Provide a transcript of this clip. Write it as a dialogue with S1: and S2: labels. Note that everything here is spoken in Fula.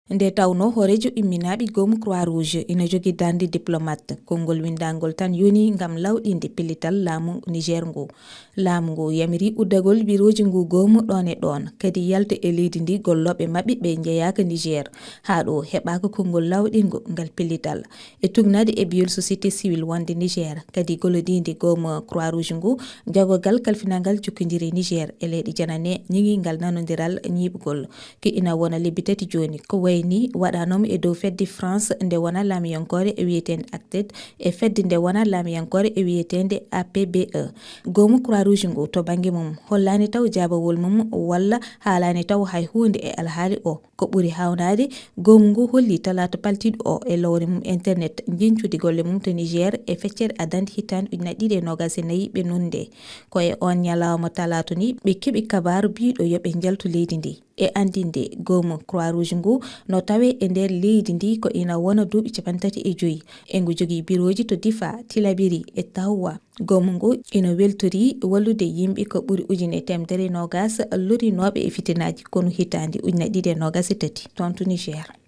S1: nde tawno horejo imminaɓe gomu Croix Rouge ina jogi darde diplomate kongol windangol tan yoni ngam lawɗinde pellital laamu Niger ngo. Laamu ngo yamiri uddagol biroji ngu gomu ɗon e ɗon kadi yalta e leydi ndi golloɓe mabɓe ɓe jeyaka Niger ha ɗo heɓaka kongol lawɗingo ngal pellital e tugnade e biyol société civile wonde Niger kadi golodinde gomu Croix Rouge ngu jagogal kalfinangal jukkodiri Niger e leydi janane ñigi ngal nanodiral ñibugol ki ina wona lebbi tati joni ko wayni waɗanom e dow fedde France nde wona lamiyankore e wiyetende acted e fedde nde wona lamiyankore e wiyetende APBE. Gomu Croix Rouge ngu to banggue mum hollani taw jabawol mum walla haalani taw hay hunde e alhaali o ko ɓuri hawnade gomu ngu holli talata paltiɗo o e lowre mum internet jincude golle mum to Niger e feccere adande hitande 2024 ɓe nunde ko e on ñalawma talata ni ɓe keeɓi kabaru biɗo yoɓe jaltu leydi ndi e andinde gomu Croix Rouge ngu no tawe e nder leydi ndi ko ina wona duuɓi 35 e ngu jogui biroji to Difa, Tilaberi e Tahoua. Gomu ngu ina weltori wallude yimɓe ko ɓuri 120 lorinoɓe e fitinaji kono hitande 2023 toon to Niger.